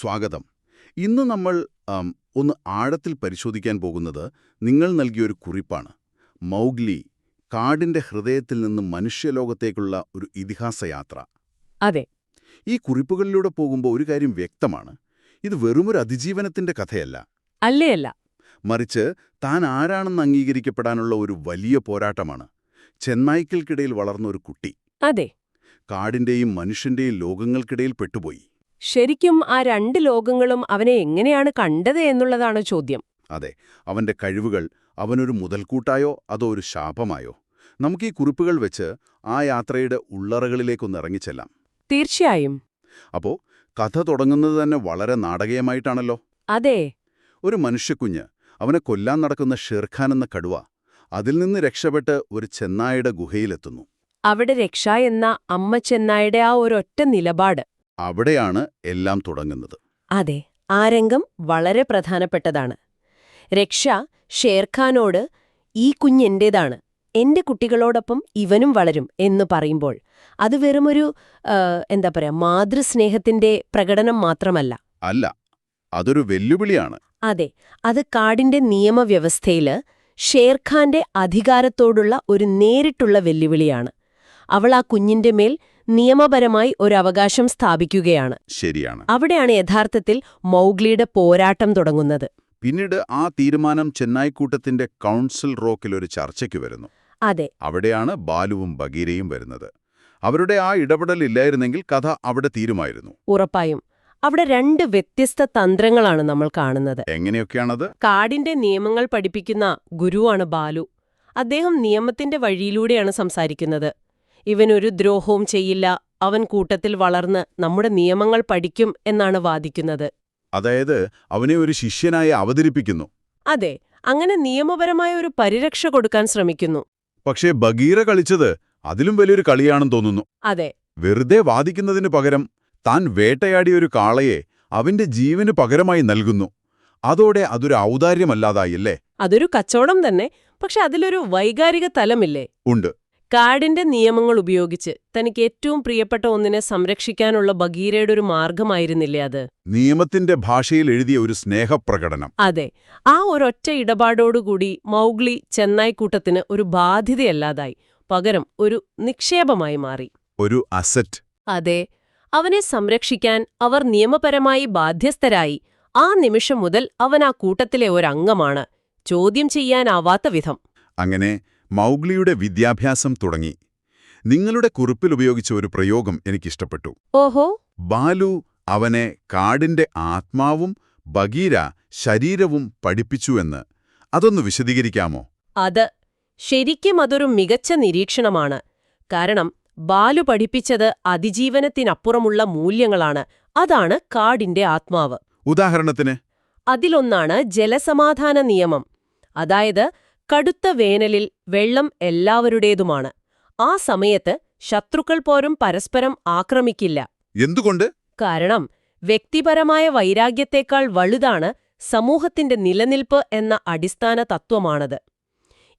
സ്വാഗതം. ഇന്ന് നമ്മൾ ഒന്ന് ആഴത്തിൽ പരിശോധിക്കാൻ പോകുന്നത് നിങ്ങൾ നൽകിയൊരു കുറിപ്പാണ്. മൗഗ്ലി, കാടിന്റെ ഹൃദയത്തിൽ നിന്ന് മനുഷ്യലോകത്തേക്കുള്ള ഒരു ഇതിഹാസയാത്ര. അതെ. ഈ കുറിപ്പുകളിലൂടെ പോകുമ്പോൾ ഒരു കാര്യം വ്യക്തമാണ്. ഇത് വെറുമൊരു അതിജീവനത്തിന്റെ കഥയല്ല. അല്ലേയല്ല. മറിച്ച് താൻ ആരാണെന്ന് അംഗീകരിക്കപ്പെടാനുള്ള ഒരു വലിയ പോരാട്ടമാണ്. ചെന്നായ്ക്കൾക്കിടയിൽ വളർന്ന ഒരു കുട്ടി അതെ. കാടിന്റെയും മനുഷ്യന്റെയും ലോകങ്ങൾക്കിടയിൽ പെട്ടുപോയി. ശരിക്കും ആ രണ്ട് ലോകങ്ങളും അവനെ എങ്ങനെയാണ് കണ്ടത് എന്നുള്ളതാണ് ചോദ്യം. അതെ, അവന്റെ കഴിവുകൾ അവനൊരു മുതൽക്കൂട്ടായോ അതോ ഒരു ശാപമായോ? നമുക്ക് ഈ കുറിപ്പുകൾ വെച്ച് ആ യാത്രയുടെ ഉള്ളറകളിലേക്കൊന്ന് ഇറങ്ങിച്ചെല്ലാം. തീർച്ചയായും. അപ്പോ കഥ തുടങ്ങുന്നത് തന്നെ വളരെ നാടകീയമായിട്ടാണല്ലോ. അതെ. ഒരു മനുഷ്യക്കുഞ്ഞ്, അവനെ കൊല്ലാൻ നടക്കുന്ന ഷേർഖാൻ എന്ന കടുവ, അതിൽ നിന്ന് രക്ഷപ്പെട്ട് ഒരു ചെന്നായുടെ ഗുഹയിലെത്തുന്നു. അവിടെ രക്ഷ എന്ന അമ്മ ചെന്നായുടെ ആ ഒരൊറ്റ നിലപാട്. അവിടെയാണ് എല്ലാം തുടങ്ങുന്നത്. അതെ, ആ രംഗം വളരെ പ്രധാനപ്പെട്ടതാണ്. രക്ഷ ഷേർഖാനോട് ഈ കുഞ്ഞെന്റേതാണ്, എന്റെ കുട്ടികളോടൊപ്പം ഇവനും വളരും എന്ന് പറയുമ്പോൾ അത് വെറുമൊരു മാതൃസ്നേഹത്തിന്റെ പ്രകടനം മാത്രമല്ല. അല്ല, അതൊരു വെല്ലുവിളിയാണ്. അതെ, അത് കാടിന്റെ നിയമവ്യവസ്ഥയില് ഷേർഖാന്റെ അധികാരത്തോടുള്ള ഒരു നേരിട്ടുള്ള വെല്ലുവിളിയാണ്. അവൾ ആ കുഞ്ഞിന്റെ മേൽ നിയമപരമായി ഒരു അവകാശം സ്ഥാപിക്കുകയാണ്. ശരിയാണ്. അവിടെയാണ് യഥാർത്ഥത്തിൽ മൗഗ്ലിയുടെ പോരാട്ടം തുടങ്ങുന്നത്. പിന്നീട് ആ തീരുമാനം ചെന്നായ്ക്കൂട്ടത്തിന്റെ കൗൺസിൽ റോക്കിൽ ഒരു ചർച്ചയ്ക്ക് വരുന്നു. അതെ. അവിടെയാണ് ബാലുവും ബഗീരയും വരുന്നത്. അവരുടെ ആ ഇടപെടൽ ഇല്ലായിരുന്നെങ്കിൽ കഥ അവിടെ തീരുമായിരുന്നു. ഉറപ്പായും. അവിടെ രണ്ട് വ്യത്യസ്ത തന്ത്രങ്ങളാണ് നമ്മൾ കാണുന്നത്. എങ്ങനെയൊക്കെയാണത്? കാടിന്റെ നിയമങ്ങൾ പഠിപ്പിക്കുന്ന ഗുരുവാണ് ബാലു. അദ്ദേഹം നിയമത്തിന്റെ വഴിയിലൂടെയാണ് സംസാരിക്കുന്നത്. ഇവനൊരു ദ്രോഹവും ചെയ്യില്ല, അവൻ കൂട്ടത്തിൽ വളർന്ന് നമ്മുടെ നിയമങ്ങൾ പഠിക്കും എന്നാണ് വാദിക്കുന്നത്. അതായത് അവനെ ഒരു ശിഷ്യനായി അവതരിപ്പിക്കുന്നു. അതെ, അങ്ങനെ നിയമപരമായ ഒരു പരിരക്ഷ കൊടുക്കാൻ ശ്രമിക്കുന്നു. പക്ഷേ ബഗീര കളിച്ചത് അതിലും വലിയൊരു കളിയാണെന്ന് തോന്നുന്നു. അതെ. വെറുതെ വാദിക്കുന്നതിനു പകരം താൻ വേട്ടയാടിയൊരു കാളയെ അവന്റെ ജീവന് പകരമായി നൽകുന്നു. അതോടെ അതൊരു ഔദാര്യമല്ലാതായില്ലേ? അതൊരു കച്ചവടം തന്നെ. പക്ഷെ അതിലൊരു വൈകാരിക തലമില്ലേ? ഉണ്ട്. കാടിന്റെ നിയമങ്ങൾ ഉപയോഗിച്ച് തനിക്ക് ഏറ്റവും പ്രിയപ്പെട്ട ഒന്നിനെ സംരക്ഷിക്കാനുള്ള ബഗീരയുടെ ഒരു മാർഗമായിരുന്നില്ലേ അത്? നിയമത്തിന്റെ ഭാഷയിൽ എഴുതിയ ഒരു സ്നേഹപ്രകടനം. അതെ. ആ ഒരൊറ്റ ഇടപാടോടുകൂടി മൗഗ്ലി ചെന്നായ്ക്കൂട്ടത്തിന് ഒരു ബാധ്യതയല്ലാതായി, പകരം ഒരു നിക്ഷേപമായി മാറി. ഒരു അസറ്റ്. അതെ. അവനെ സംരക്ഷിക്കാൻ അവർ നിയമപരമായി ബാധ്യസ്ഥരായി. ആ നിമിഷം മുതൽ അവൻ ആ കൂട്ടത്തിലെ ഒരംഗമാണ്, ചോദ്യം ചെയ്യാനാവാത്ത വിധം. അങ്ങനെ മൗഗ്ലിയുടെ വിദ്യാഭ്യാസം തുടങ്ങി. നിങ്ങളുടെ കുറിപ്പിൽ ഉപയോഗിച്ച ഒരു പ്രയോഗം എനിക്കിഷ്ടപ്പെട്ടു. ഓഹോ. ബാലു അവനെ കാടിന്റെ ആത്മാവും ബഗീര ശരീരവും പഠിപ്പിച്ചുവെന്ന്. അതൊന്ന് വിശദീകരിക്കാമോ? ശരിക്കും അതൊരു മികച്ച നിരീക്ഷണമാണ്. കാരണം ബാലു പഠിപ്പിച്ചത് അതിജീവനത്തിനപ്പുറമുള്ള മൂല്യങ്ങളാണ്. അതാണ് കാടിന്റെ ആത്മാവ്. ഉദാഹരണത്തിന്? അതിലൊന്നാണ് ജലസമാധാന നിയമം. അതായത് കടുത്ത വേനലിൽ വെള്ളം എല്ലാവരുടേതുമാണ്. ആ സമയത്ത് ശത്രുക്കൾ പോലും പരസ്പരം ആക്രമിക്കില്ല. എന്തുകൊണ്ട്? കാരണം വ്യക്തിപരമായ വൈരാഗ്യത്തേക്കാൾ വലുതാണ് സമൂഹത്തിന്റെ നിലനിൽപ്പ് എന്ന അടിസ്ഥാന തത്വമാണത്.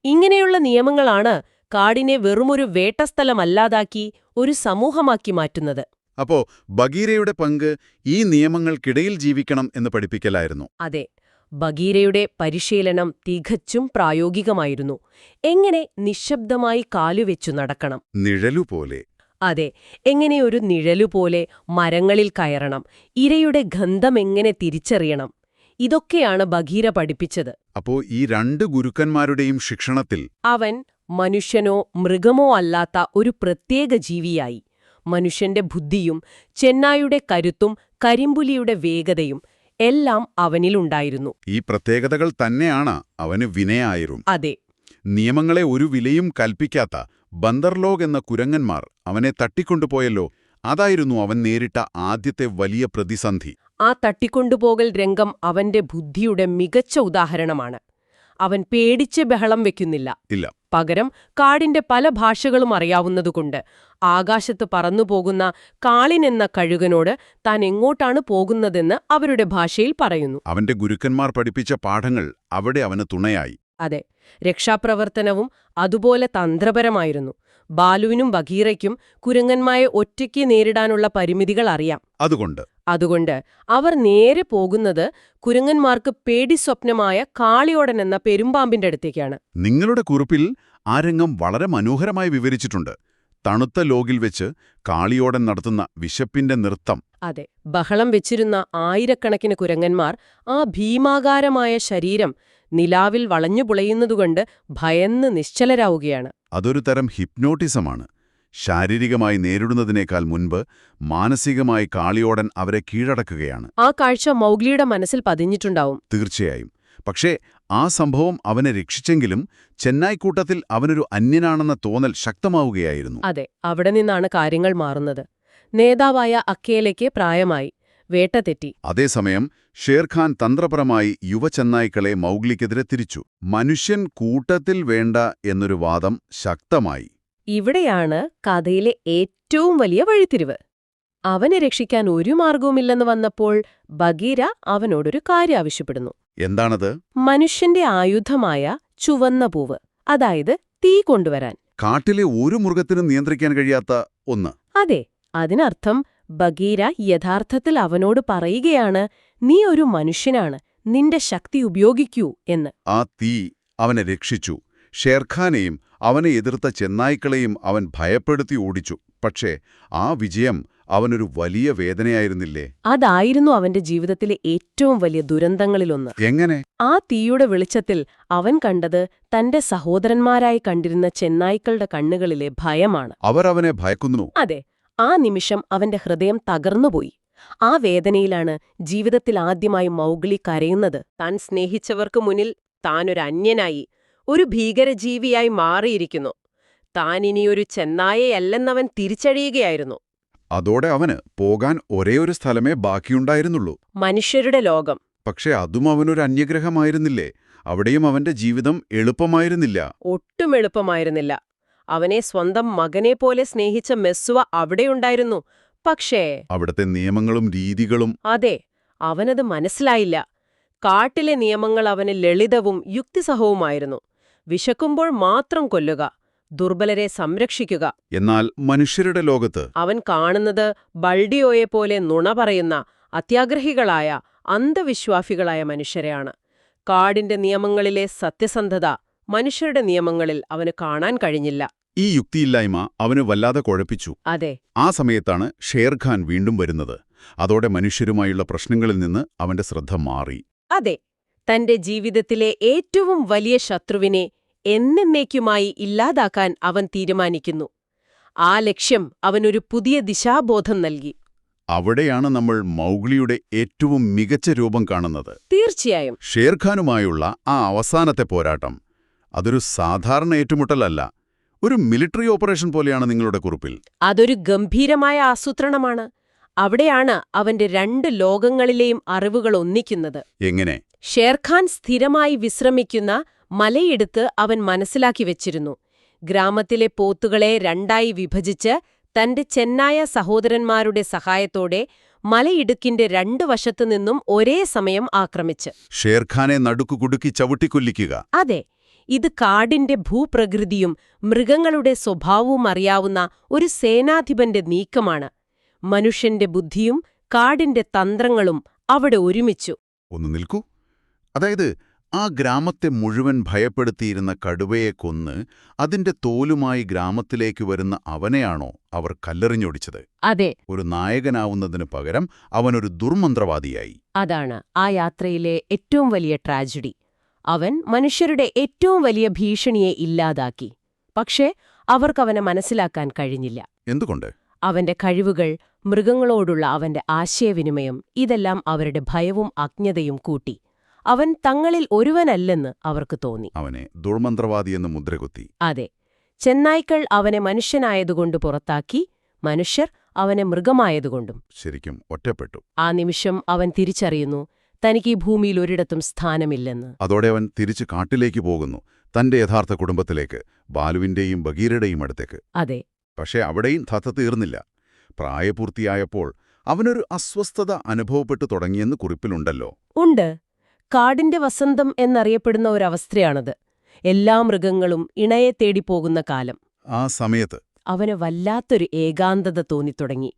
ഇങ്ങനെയുള്ള നിയമങ്ങളാണ് കാടിനെ വെറുമൊരു വേട്ടസ്ഥലമല്ലാതാക്കി ഒരു സമൂഹമാക്കി മാറ്റുന്നത്. അപ്പോ ബഗീരയുടെ പങ്ക് ഈ നിയമങ്ങൾക്കിടയിൽ ജീവിക്കണം എന്ന് പഠിപ്പിക്കലായിരുന്നു. അതെ. ബഗീരയുടെ പരിശീലനം തികച്ചും പ്രായോഗികമായിരുന്നു. എങ്ങനെ നിശബ്ദമായി കാലുവെച്ചു നടക്കണം. നിഴലുപോലെ. അതെ, എങ്ങനെ ഒരു നിഴലുപോലെ മരങ്ങളിൽ കയറണം, ഇരയുടെ ഗന്ധമെങ്ങനെ തിരിച്ചറിയണം. ഇതൊക്കെയാണ് ബഗീര പഠിപ്പിച്ചത്. അപ്പോ ഈ രണ്ട് ഗുരുക്കന്മാരുടെയും ശിക്ഷണത്തിൽ അവൻ മനുഷ്യനോ മൃഗമോ അല്ലാത്ത ഒരു പ്രത്യേക ജീവിയായി. മനുഷ്യന്റെ ബുദ്ധിയും ചെന്നായുടെ കരുത്തും കരിമ്പുലിയുടെ വേഗതയും എല്ലാം അവനിലുണ്ടായിരുന്നു. ഈ പ്രത്യേകതകൾ തന്നെയാണ് അവന് വിനയായിരും. അതെ. നിയമങ്ങളെ ഒരു വിലയും കൽപ്പിക്കാത്ത ബന്ദർലോഗ് എന്ന കുരങ്ങന്മാർ അവനെ തട്ടിക്കൊണ്ടുപോയല്ലോ. അതായിരുന്നു അവൻ നേരിട്ട ആദ്യത്തെ വലിയ പ്രതിസന്ധി. ആ തട്ടിക്കൊണ്ടുപോകൽ രംഗം അവന്റെ ബുദ്ധിയുടെ മികച്ച ഉദാഹരണമാണ്. അവൻ പേടിച്ച് ബഹളം വെക്കുന്നില്ല. ഇല്ല. പകരം കാടിന്റെ പല ഭാഷകളും അറിയാവുന്നതുകൊണ്ട് ആകാശത്ത് പറന്നുപോകുന്ന കാളിനെന്ന കഴുകനോട് താൻ എങ്ങോട്ടാണ് പോകുന്നതെന്ന് അവരുടെ ഭാഷയിൽ പറയുന്നു. അവന്റെ ഗുരുക്കന്മാർ പഠിപ്പിച്ച പാഠങ്ങൾ അവിടെ അവന് തുണയായി. അതെ. രക്ഷാപ്രവർത്തനവും അതുപോലെ തന്ത്രപരമായിരുന്നു. ബാലുവിനും ബഗീറയ്ക്കും കുരങ്ങന്മാരെ ഒറ്റയ്ക്ക് നേരിടാനുള്ള പരിമിതികൾ അറിയാം. അതുകൊണ്ട് അവർ നേരെ പോകുന്നത് കുരങ്ങന്മാർക്ക് പേടിസ്വപ്നമായ കാളിയോടൻ എന്ന പെരുമ്പാമ്പിന്റെ അടുത്തേക്കാണ്. നിങ്ങളുടെ കുറിപ്പിൽ ആ രംഗം വളരെ മനോഹരമായി വിവരിച്ചിട്ടുണ്ട്. തണുത്ത ലോകിൽ വെച്ച് കാളിയോടൻ നടത്തുന്ന വിശപ്പിന്റെ നൃത്തം. അതെ, ബഹളം വെച്ചിരുന്ന ആയിരക്കണക്കിന് കുരങ്ങന്മാർ ആ ഭീമാകാരമായ ശരീരം നിലാവിൽ വളഞ്ഞുപുളയുന്നതുകൊണ്ട് ഭയന്ന് നിശ്ചലരാവുകയാണ്. അതൊരു തരം ഹിപ്നോട്ടിസമാണ്. ശാരീരികമായി നേരിടുന്നതിനേക്കാൾ മുൻപ് മാനസികമായി കാളിയോടൻ അവരെ കീഴടക്കുകയാണ്. ആ കാഴ്ച മൗഗ്ലിയുടെ മനസ്സിൽ പതിഞ്ഞിട്ടുണ്ടാവും. തീർച്ചയായും. പക്ഷേ ആ സംഭവം അവനെ രക്ഷിച്ചെങ്കിലും ചെന്നായ്ക്കൂട്ടത്തിൽ അവനൊരു അന്യനാണെന്ന തോന്നൽ ശക്തമാവുകയായിരുന്നു. അതെ, അവിടെ നിന്നാണ് കാര്യങ്ങൾ മാറുന്നത്. നേതാവായ അക്കേലയ്ക്ക് പ്രായമായി, വേട്ട തെറ്റി. അതേസമയം ഷേർഖാൻ തന്ത്രപരമായി യുവചെന്നായ്ക്കളെ മൗഗ്ലിക്കെതിരെ തിരിച്ചു. മനുഷ്യൻ കൂട്ടത്തിൽ വേണ്ട എന്നൊരു വാദം ശക്തമായി. ഇവിടെയാണ് കഥയിലെ ഏറ്റവും വലിയ വഴിത്തിരിവ്. അവനെ രക്ഷിക്കാൻ ഒരു മാർഗവുമില്ലെന്ന് വന്നപ്പോൾ ബഗീര അവനോടൊരു കാര്യം ആവശ്യപ്പെടുന്നു. എന്താണത്? മനുഷ്യന്റെ ആയുധമായ ചുവന്ന പൂവ്, അതായത് തീ കൊണ്ടുവരാൻ. കാട്ടിലെ ഒരു മൃഗത്തിനും നിയന്ത്രിക്കാൻ കഴിയാത്ത ഒന്ന്. അതെ, അതിനർത്ഥം ബഗീര യഥാർത്ഥത്തിൽ അവനോട് പറയുകയാണ്, നീ ഒരു മനുഷ്യനാണ്, നിന്റെ ശക്തി ഉപയോഗിക്കൂ എന്ന്. ആ തീ അവനെ രക്ഷിച്ചു. ഷേർഖാനെയും അവനെ എതിർത്ത ചെന്നായ്ക്കളെയും അവൻ ഭയപ്പെടുത്തി ഓടിച്ചു. പക്ഷേ ആ വിജയം അവനൊരു വലിയ വേദനയായിരുന്നില്ലേ? അതായിരുന്നു അവന്റെ ജീവിതത്തിലെ ഏറ്റവും വലിയ ദുരന്തങ്ങളിലൊന്ന്. എങ്ങനെ? ആ തീയുടെ വെളിച്ചത്തിൽ അവൻ കണ്ടത് തന്റെ സഹോദരന്മാരായി കണ്ടിരുന്ന ചെന്നായ്ക്കളുടെ കണ്ണുകളിലെ ഭയമാണ്. അവർ അവനെ ഭയക്കുന്നു. അതെ, ആ നിമിഷം അവന്റെ ഹൃദയം തകർന്നുപോയി. ആ വേദനയിലാണ് ജീവിതത്തിൽ ആദ്യമായി മൗഗ്ലി കരയുന്നത്. താൻ സ്നേഹിച്ചവർക്ക് മുന്നിൽ താനൊരു അന്യനായി, ഒരു ഭീകരജീവിയായി മാറിയിരിക്കുന്നു. താനിനിയൊരു ചെന്നായയല്ലെന്നവൻ തിരിച്ചറിയുകയായിരുന്നു. അതോടെ അവന് പോകാൻ ഒരേയൊരു സ്ഥലമേ ബാക്കിയുണ്ടായിരുന്നുള്ളൂ, മനുഷ്യരുടെ ലോകം. പക്ഷെ അതും അവനൊരു അന്യഗ്രഹമായിരുന്നില്ലേ? അവിടെയും അവന്റെ ജീവിതം എളുപ്പമായിരുന്നില്ല. ഒട്ടും എളുപ്പമായിരുന്നില്ല. അവനെ സ്വന്തം മകനെപ്പോലെ സ്നേഹിച്ച മെസ്വ അവിടെയുണ്ടായിരുന്നു. പക്ഷേ അവിടത്തെ നിയമങ്ങളും രീതികളും. അതെ, അവനത് മനസ്സിലായില്ല. കാട്ടിലെ നിയമങ്ങൾ അവന് ലളിതവും യുക്തിസഹവുമായിരുന്നു. വിശക്കുമ്പോൾ മാത്രം കൊല്ലുക, ദുർബലരെ സംരക്ഷിക്കുക. എന്നാൽ മനുഷ്യരുടെ ലോകത്ത് അവൻ കാണുന്നത് ബൾഡിയോയെപ്പോലെ നുണ പറയുന്ന അത്യാഗ്രഹികളായ അന്ധവിശ്വാസികളായ മനുഷ്യരെയാണ്. കാടിന്റെ നിയമങ്ങളിലെ സത്യസന്ധത മനുഷ്യരുടെ നിയമങ്ങളിൽ അവന് കാണാൻ കഴിഞ്ഞില്ല. ഈ യുക്തിയില്ലായ്മ അവന് വല്ലാതെ കുഴപ്പിച്ചു. അതെ, ആ സമയത്താണ് ഷേർഖാൻ വീണ്ടും വരുന്നത്. അതോടെ മനുഷ്യരുമായുള്ള പ്രശ്നങ്ങളിൽ നിന്ന് അവന്റെ ശ്രദ്ധ മാറി. അതെ, തന്റെ ജീവിതത്തിലെ ഏറ്റവും വലിയ ശത്രുവിനെ എന്നേക്കുമായി ഇല്ലാതാക്കാൻ അവൻ തീരുമാനിക്കുന്നു. ആ ലക്ഷ്യം അവനൊരു പുതിയ ദിശാബോധം നൽകി. അവിടെയാണ് നമ്മൾ മൗഗ്ലിയുടെ ഏറ്റവും മികച്ച രൂപം കാണുന്നത്. തീർച്ചയായും. ഷേർഖാനുമായുള്ള ആ അവസാനത്തെ പോരാട്ടം അതൊരു സാധാരണ ഏറ്റുമുട്ടലല്ല, ഒരു മിലിറ്ററി ഓപ്പറേഷൻ പോലെയാണ് നിങ്ങളുടെ കുറിപ്പിൽ. അതൊരു ഗംഭീരമായ ആസൂത്രണമാണ്. അവിടെയാണ് അവന്റെ രണ്ട് ലോകങ്ങളിലെയും അറിവുകൾ ഒന്നിക്കുന്നത്. എങ്ങനെ? ഷേർഖാൻ സ്ഥിരമായി വിശ്രമിക്കുന്ന മലയിടുക്ക് അവൻ മനസ്സിലാക്കി വെച്ചിരുന്നു. ഗ്രാമത്തിലെ പോത്തുകളെ രണ്ടായി വിഭജിച്ച് തന്റെ ചെന്നായ സഹോദരന്മാരുടെ സഹായത്തോടെ മലയിടുക്കിന്റെ രണ്ടു വശത്തുനിന്നും ഒരേ സമയം ആക്രമിച്ച് ഷേർഖാനെ നടുക്കുകുടുക്കി ചവിട്ടിക്കൊല്ലിക്കുക. അതെ, ഇത് കാടിന്റെ ഭൂപ്രകൃതിയും മൃഗങ്ങളുടെ സ്വഭാവവും അറിയാവുന്ന ഒരു സേനാധിപന്റെ നീക്കമാണ്. മനുഷ്യന്റെ ബുദ്ധിയും കാടിന്റെ തന്ത്രങ്ങളും അവിടെ ഒരുമിച്ചു. ഒന്ന് നിൽക്കൂ. അതായത് ആ ഗ്രാമത്തെ മുഴുവൻ ഭയപ്പെടുത്തിയിരുന്ന കടുവയെ കൊന്ന് അതിന്റെ തോലുമായി ഗ്രാമത്തിലേക്ക് വരുന്ന അവനെയാണോ അവർ കല്ലെറിഞ്ഞൊടിച്ചത്? അതെ. ഒരു നായകനാവുന്നതിനു പകരം അവനൊരു ദുർമന്ത്രവാദിയായി. അതാണ് ആ യാത്രയിലെ ഏറ്റവും വലിയ ട്രാജഡി. അവൻ മനുഷ്യരുടെ ഏറ്റവും വലിയ ഭീഷണിയെ ഇല്ലാതാക്കി. പക്ഷേ അവർക്കവനെ മനസ്സിലാക്കാൻ കഴിഞ്ഞില്ല. എന്തുകൊണ്ട്? അവന്റെ കഴിവുകൾ, മൃഗങ്ങളോടുള്ള അവന്റെ ആശയവിനിമയം, ഇതെല്ലാം അവരുടെ ഭയവും അജ്ഞതയും കൂട്ടി. അവൻ തങ്ങളിൽ ഒരുവനല്ലെന്ന് അവർക്ക് തോന്നി. അവനെ ദുർമന്ത്രവാദിയെന്ന് മുദ്രകുത്തി. അതെ, ചെന്നായ്ക്കൾ അവനെ മനുഷ്യനായതുകൊണ്ട് പുറത്താക്കി, മനുഷ്യർ അവനെ മൃഗമായതുകൊണ്ടും. ശരിക്കും ഒറ്റപ്പെട്ടു. ആ നിമിഷം അവൻ തിരിച്ചറിയുന്നു, തനിക്ക് ഈ ഭൂമിയിൽ ഒരിടത്തും സ്ഥാനമില്ലെന്ന്. അതോടെ അവൻ തിരിച്ച് കാട്ടിലേക്ക് പോകുന്നു, തന്റെ യഥാർത്ഥ കുടുംബത്തിലേക്ക്, ബാലുവിന്റെയും ബഗീരയുടെയും അടുത്തേക്ക്. അതെ. പക്ഷേ അവിടെയും കഥ തീർന്നില്ല. പ്രായപൂർത്തിയായപ്പോൾ അവനൊരു അസ്വസ്ഥത അനുഭവപ്പെട്ടു തുടങ്ങിയെന്ന് കുറിപ്പിലുണ്ടല്ലോ. ഉണ്ട്. കാടിന്റെ വസന്തം എന്നറിയപ്പെടുന്ന ഒരവസ്ഥയാണത്. എല്ലാ മൃഗങ്ങളും ഇണയെ തേടി പോകുന്ന കാലം. ആ സമയത്ത് അവന് വല്ലാത്തൊരു ഏകാന്തത തോന്നിത്തുടങ്ങി.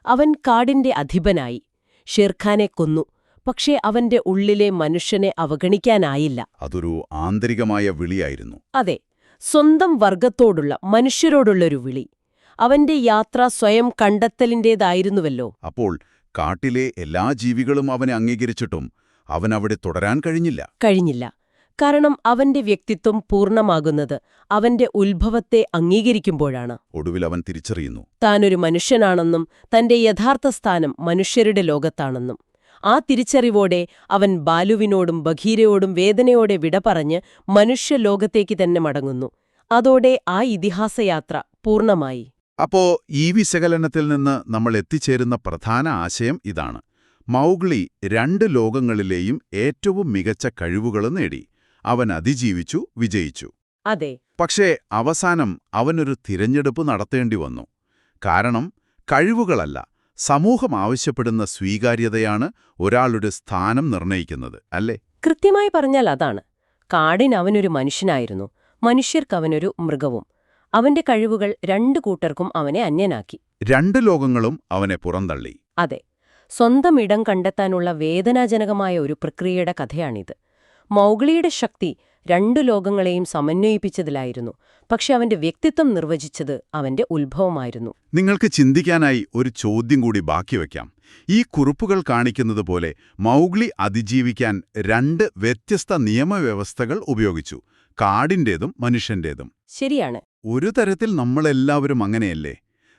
അവൻ കാടിന്റെ അധിപനായി. ഷേർഖാനെ കൊന്നു. പക്ഷേ അവന്റെ ഉള്ളിലെ മനുഷ്യനെ അവഗണിക്കാനായില്ല. അതൊരു ആന്തരികമായ വിളിയായിരുന്നു. അതെ, സ്വന്തം വർഗത്തോടുള്ള, മനുഷ്യരോടുള്ളൊരു വിളി. അവന്റെ യാത്ര സ്വയം കണ്ടെത്തലിന്റേതായിരുന്നുവല്ലോ. അപ്പോൾ കാട്ടിലെ എല്ലാ ജീവികളും അവനെ അംഗീകരിച്ചിട്ടും അവനവിടെ തുടരാൻ കഴിഞ്ഞില്ല. കാരണം അവന്റെ വ്യക്തിത്വം പൂർണ്ണമാകുന്നത് അവന്റെ ഉത്ഭവത്തെ അംഗീകരിക്കുമ്പോഴാണ്. ഒടുവിൽ അവൻ തിരിച്ചറിയുന്നു, താനൊരു മനുഷ്യനാണെന്നും തന്റെ യഥാർത്ഥ സ്ഥാനം മനുഷ്യരുടെ ലോകത്താണെന്നും. ആ തിരിച്ചറിവോടെ അവൻ ബാലുവിനോടും ബഘീരയോടും വേദനയോടെ വിട പറഞ്ഞ് മനുഷ്യലോകത്തേക്ക് തന്നെ മടങ്ങുന്നു. അതോടെ ആ ഇതിഹാസയാത്ര പൂർണ്ണമായി. അപ്പോ ഈ വിശകലനത്തിൽ നിന്ന് നമ്മൾ എത്തിച്ചേരുന്ന പ്രധാന ആശയം ഇതാണ്: മൗഗ്ലി രണ്ട് ലോകങ്ങളിലെയും ഏറ്റവും മികച്ച കഴിവുകൾ നേടി. അവൻ അതിജീവിച്ചു, വിജയിച്ചു. അതെ. പക്ഷേ അവസാനം അവനൊരു തിരഞ്ഞെടുപ്പ് നടത്തേണ്ടി വന്നു. കാരണം കഴിവുകളല്ല, സമൂഹം ആവശ്യപ്പെടുന്ന സ്വീകാര്യതയാണ് ഒരാളുടെ സ്ഥാനം നിർണയിക്കുന്നത്, അല്ലേ? കൃത്യമായി പറഞ്ഞാൽ അതാണ്. കാടിന് അവനൊരു മനുഷ്യനായിരുന്നു, മനുഷ്യർക്കവനൊരു മൃഗവും. അവന്റെ കഴിവുകൾ രണ്ടു കൂട്ടർക്കും അവനെ അന്യനാക്കി. രണ്ട് ലോകങ്ങളും അവനെ പുറന്തള്ളി. അതെ, സ്വന്തം ഇടം കണ്ടെത്താനുള്ള വേദനാജനകമായ ഒരു പ്രക്രിയയുടെ കഥയാണിത്. മൗഗ്ലിയുടെ ശക്തി രണ്ടു ലോകങ്ങളെയും സമന്വയിപ്പിച്ചതിലായിരുന്നു. പക്ഷെ അവന്റെ വ്യക്തിത്വം നിർവചിച്ചത് അവന്റെ ഉത്ഭവമായിരുന്നു. നിങ്ങൾക്ക് ചിന്തിക്കാനായി ഒരു ചോദ്യം കൂടി ബാക്കി വയ്ക്കാം. ഈ കുറിപ്പുകൾ കാണിക്കുന്നത് പോലെ മൗഗ്ലി അതിജീവിക്കാൻ രണ്ട് വ്യത്യസ്ത നിയമവ്യവസ്ഥകൾ ഉപയോഗിച്ചു: കാടിന്റേതും മനുഷ്യന്റേതും. ശരിയാണ്. ഒരു തരത്തിൽ നമ്മളെല്ലാവരും അങ്ങനെയല്ലേ?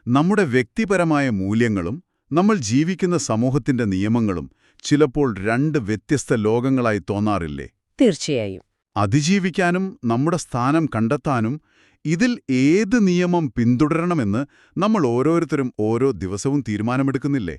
നമ്മുടെ വ്യക്തിപരമായ മൂല്യങ്ങളും നമ്മൾ ജീവിക്കുന്ന സമൂഹത്തിന്റെ നിയമങ്ങളും ചിലപ്പോൾ രണ്ട് വ്യത്യസ്ത ലോകങ്ങളായി തോന്നാറില്ലേ? തീർച്ചയായും. അതിജീവിക്കാനും നമ്മുടെ സ്ഥാനം കണ്ടെത്താനും ഇതിൽ ഏത് നിയമം പിന്തുടരണമെന്ന് നമ്മൾ ഓരോരുത്തരും ഓരോ ദിവസവും തീരുമാനമെടുക്കുന്നില്ലേ?